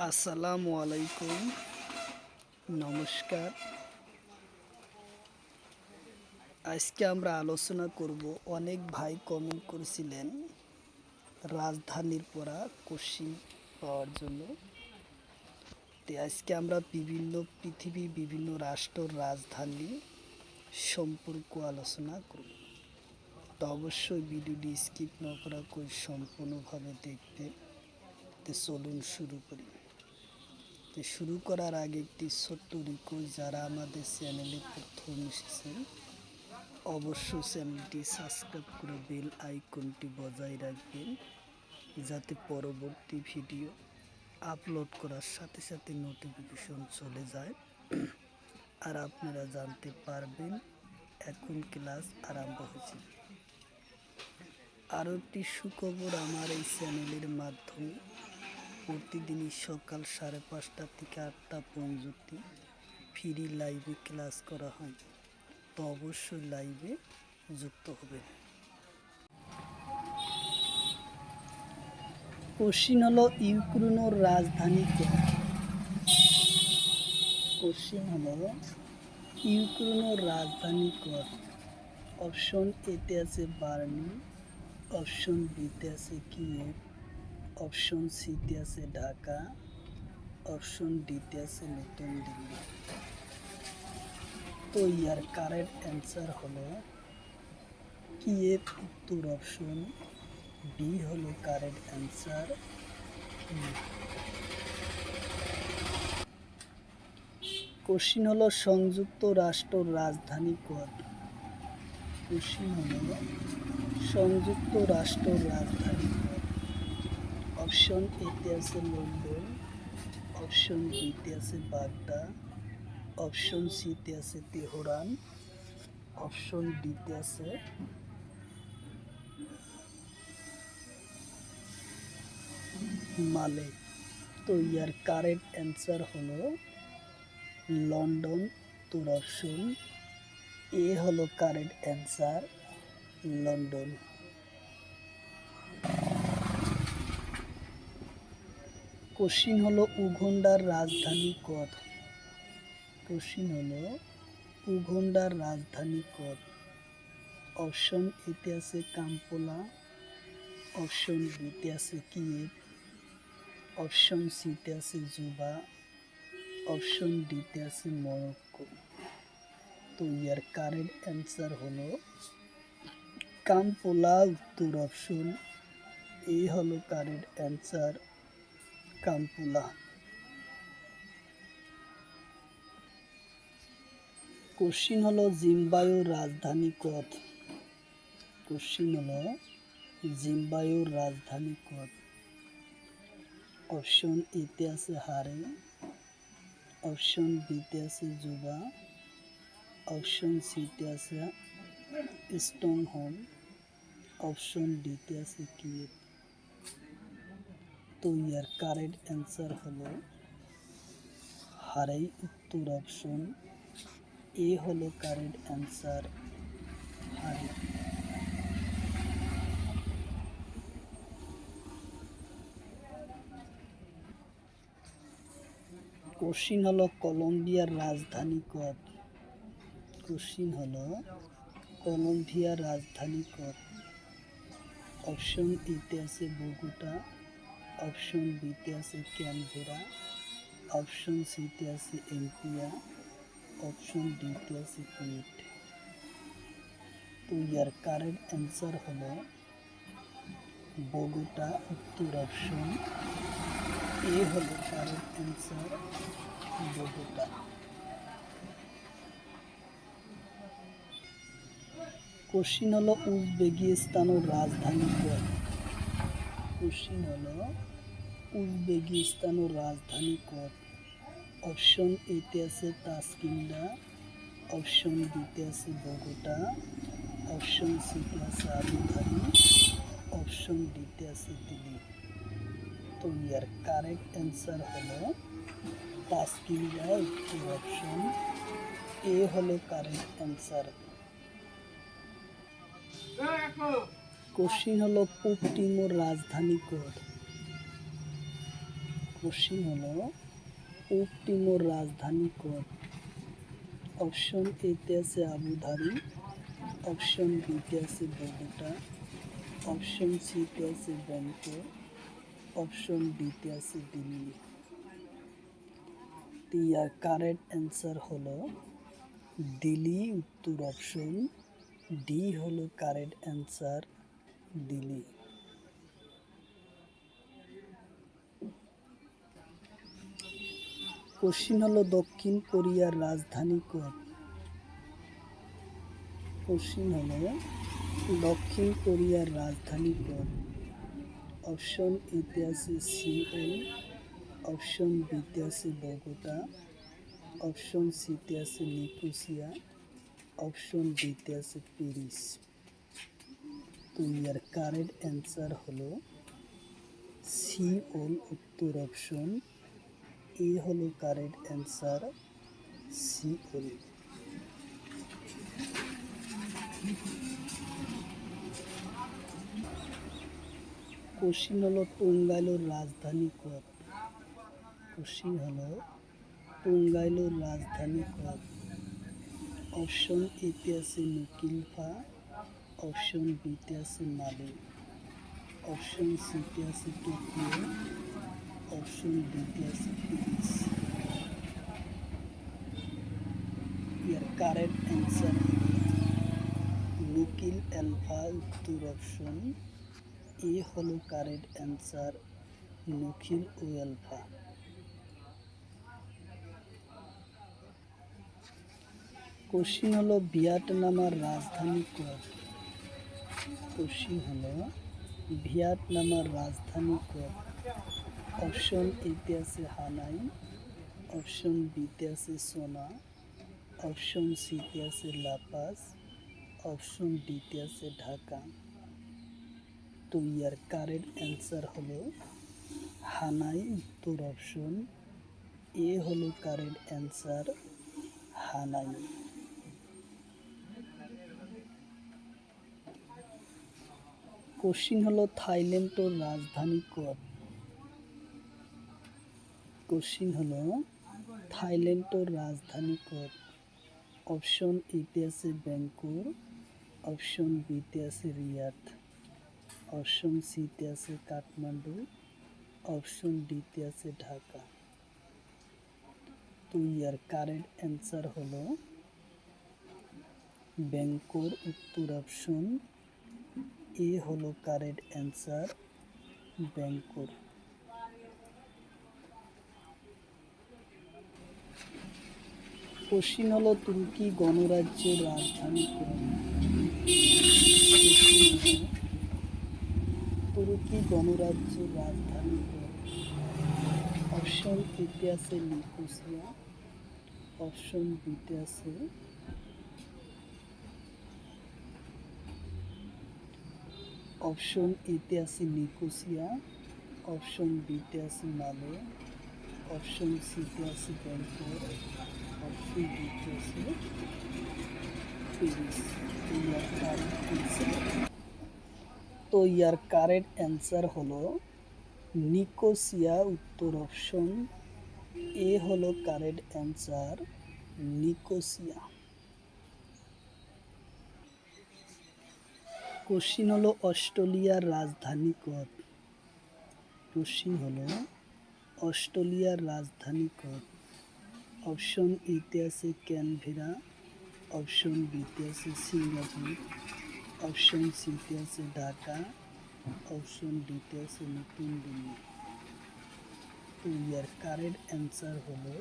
আসসালামু আলাইকুম, নমস্কার। আজকে আমরা আলোচনা করব, অনেক ভাই কমেন্ট করেছিলেন রাজধানীর পড়া কোশ্চিন পাওয়ার জন্য। তো আজকে আমরা বিভিন্ন রাষ্ট্রের রাজধানী সম্পর্ক আলোচনা করব। তো অবশ্যই ভিডিওটি স্কিপ না করা করে সম্পূর্ণভাবে দেখবেন। তো চলুন শুরু করি। তো শুরু করার আগে একটি ছোট্ট রিকোয়েস্ট, যারা আমাদের চ্যানেলে প্রথম এসেছেন অবশ্যই চ্যানেলটি সাবস্ক্রাইব করে বেল আইকনটি বজায় রাখবেন, যাতে পরবর্তী ভিডিও আপলোড করার সাথে সাথে নোটিফিকেশন চলে যায় আর আপনারা জানতে পারবেন এখন ক্লাস আরম্ভ হয়েছে। আরও একটি সুখবর, আমার এই চ্যানেলের মাধ্যমে প্রতিদিনই সকাল 5:30 থেকে 8টা পর্যন্ত ফ্রি লাইভে ক্লাস করা হয়। তো অবশ্যই লাইভে যুক্ত হবে। কোশ্চিন হলো ইউক্রেনের রাজধানী কোথায়? কোশ্চিন হলো ইউক্রেনের রাজধানী কোথায়? অপশন এতে আছে বার্লিন, অপশন বিতে আছে কিয়েভ, অপশন সিতে আছে ঢাকা, অপশন ডিতে আছে নতুন দিল্লি। তো ইয়ার কারেক্ট অ্যান্সার হলো কিয়েভ, উত্তর অপশন বি হলো কারেক্ট অ্যান্সার। কোশ্চিন হলো সংযুক্ত রাষ্ট্রের রাজধানী কোথায়? কোশ্চিন হলো সংযুক্ত রাষ্ট্রের রাজধানী কোথায়? অপশন এতে আছে লন্ডন, অপশন বিতে আছে বাগদা, অপশন সিতে আছে তেহরান, অপশন ডিতে আছে মালে। তো ইয়ার কারেক্ট অ্যান্সার হলো লন্ডন। তোর অপশন এ হলো কারেক্ট অ্যান্সার, লন্ডন। কোশ্চিন হলো উগান্ডার রাজধানী কোথায়? কোশ্চিন হলো উগান্ডার রাজধানী কোথায়? অপশন এতে আছে কাম্পালা, অপশন বিতে আছে কিয়েভ, অপশন সিতে আছে জুবা, অপশন ডিতে আছে মরক্কো। তো ইয়ার কারেক্ট অ্যান্সার হলো কাম্পালা, উত্তর অপশন এ হলো কারেক্ট অ্যান্সার, কাম্পালা। কোশ্চিন হলো জিম্বাবুয়ের রাজধানী কোথায়? কোশ্চিন হলো জিম্বাবুয়ের রাজধানী কোথায়? অপশন এতে আছে হারে, অপশন বিতে আছে জুবা, অপশন সিতে আছে স্টকহোম, অপশন ডিতে আছে কিয়েভ। তো ইয়ার কারেক্ট অ্যান্সার হলো হারে, উত্তর অপশন এ হলো কারেক্ট অ্যান্সার, হারে। কোশ্চিন হলো কলম্বিয়ার রাজধানী কোথায়? কোশ্চিন হলো কলম্বিয়ার রাজধানী কোথায়? অপশন এতে আছে বগুটা, অপশন বিতে আছে ক্যানবেরা, অপশন সিতে আছে এমপিয়া, অপশন ডিতে আছে কুয়েট। তো ইয়ার কারেক্ট অ্যান্সার হলো বগুটা, উত্তর অপশন এ হলো কারেক্ট অ্যান্সার, বগুটা। কোশ্চিন হলো উজবেকিস্তানের রাজধানী কোথায়? কোশ্চিন হলো উজবেকিস্তানের রাজধানী কোথায়? অপশন এতে আছে তাসকিন্দা, অপশন বিতে আছে বগুটা, অপশন সিতে আছে আবুধাবি, অপশন ডিতে আছে দিল্লি। তো ইয়ার কারেক্ট অ্যান্সার হলো তাসকিন্দা, উত্তর অপশন এ হলো কারেক্ট অ্যান্সার। কোশ্চিন হলো পূব তিমুর রাজধানী কোথায়? কোশ্চিন হলো পূব তিমোর রাজধানী কোন? অপশন এতে আছে আবুধাবি, অপশন বিতে আছে বগুটা, অপশন সিতে আছে ব্যাংকক, অপশন ডিতে আছে দিল্লি। ইয়ার কারেক্ট অ্যান্সার হলো দিল্লি। উত্তর অপশন ডি হলো কারেক্ট অ্যান্সার, দিল্লি। কোশ্চিন হলো দক্ষিণ কোরিয়ার রাজধানী কোন? কোশ্চিন হলো দক্ষিণ কোরিয়ার রাজধানী কোন? অপশন এতে আছে সিওল, অপশন বিতে আছে বগুটা, অপশন সিতে আছে নিকোসিয়া, অপশন ডিতে আছে প্যারিস। তো ইয়ার কারেক্ট অ্যান্সার হলো সিওল। উত্তর অপশন এ হলো কারেক্ট অ্যান্সার, সিওল। কোশ্চিন হলো টাঙ্গাইলের রাজধানী কোন? কোশ্চিন হলো টাঙ্গাইলের রাজধানী কোন? অপশন এতে আছে নকিলফা, অপশন বিতে আছে মালে, অপশন সিতে আছে টোকিও, অপশন ডিতে আছে প্যারিস। ইয়ার কারেক্ট অ্যান্সার নকিল আলফা। উত্তর অপশন এ হলো কারেক্ট অ্যান্সার, নকিল ও আলফা। কোশ্চিন হলো ভিয়েতনামের রাজধানী কোন? কোশ্চিন হলো ভিয়েতনামের রাজধানী কোন? অপশন এতে আছে হানাই, অপশন বিতে আছে সোনা, অপশন সিতে আছে লাপাস, অপশন ডিতে আছে ঢাকা। তো ইয়ার কারেক্ট অ্যান্সার হলো হানাই। উত্তর অপশন এ হলো কারেক্ট অ্যান্সার, হানাই। কোশ্চিন হলো থাইল্যান্ডের রাজধানী কোন? কোশ্চিন হলো থাইল্যান্ডের রাজধানী কোন? অপশন এতে আছে ব্যাংকক, অপশন বিতে আছে রিয়াদ, অপশন সিতে আছে কাঠমান্ডু, অপশন ডিতে আছে ঢাকা। তো ইয়ার কারেক্ট অ্যান্সার হলো ব্যাংকক। উত্তর অপশন এ হলো কারেক্ট অ্যান্সার, ব্যাংকক। কোশ্চিন হলো তুর্কি গণরাজ্যের রাজধানী কোন? তুর্কি গণরাজ্যের রাজধানী কোন? অপশন এতে আছে নিকোসিয়া, অপশন বিতে আছে অপশন এতে আছে নিকোসিয়া, অপশন বিতে আছে মালে, অপশন সিতে আছে ব্যাংকক, অপশন ডিতে আছে প্যারিস। তো ইয়ার কারেক্ট অ্যান্সার হলো নিকোসিয়া। উত্তর অপশন এ হলো কারেক্ট অ্যান্সার, নিকোসিয়া। কোশ্চিন হলো অস্ট্রেলিয়ার রাজধানী কোন? কোশ্চিন হলো অস্ট্রেলিয়ার রাজধানী কোন? অপশন এতে আছে ক্যানবেরা, অপশন বিতে আছে সিঙ্গাপুর, অপশন সিতে আছে ঢাকা, অপশন ডিতে আছে নতুন দিল্লি। তো ইয়ার কারেক্ট অ্যান্সার হলো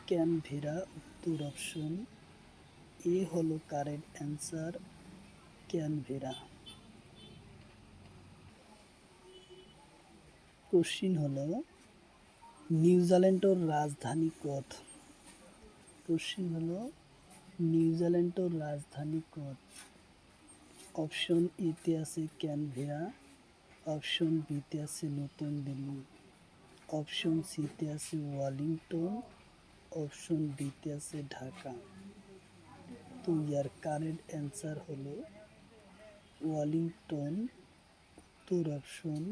ক্যানবেরা। উত্তর অপশন এ হলো কারেক্ট অ্যান্সার, ক্যানবেরা। কোশ্চিন হলো নিউজিল্যান্ডের রাজধানী কোন? কোশ্চিন হলো নিউজিল্যান্ডের রাজধানী কোন? অপশন এতে আছে ক্যানবেরা, অপশন বিতে আছে নতুন দিল্লি, অপশন সিতে আছে ওয়েলিংটন, অপশন ডিতে আছে ঢাকা। তো ইয়ার কারেক্ট অ্যান্সার হলো ওয়েলিংটন। উত্তর অপশন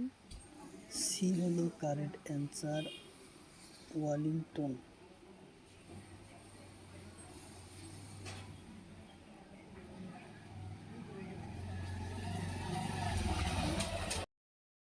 সি সি হলো কারেক্ট অ্যান্সার, ওয়েলিংটন।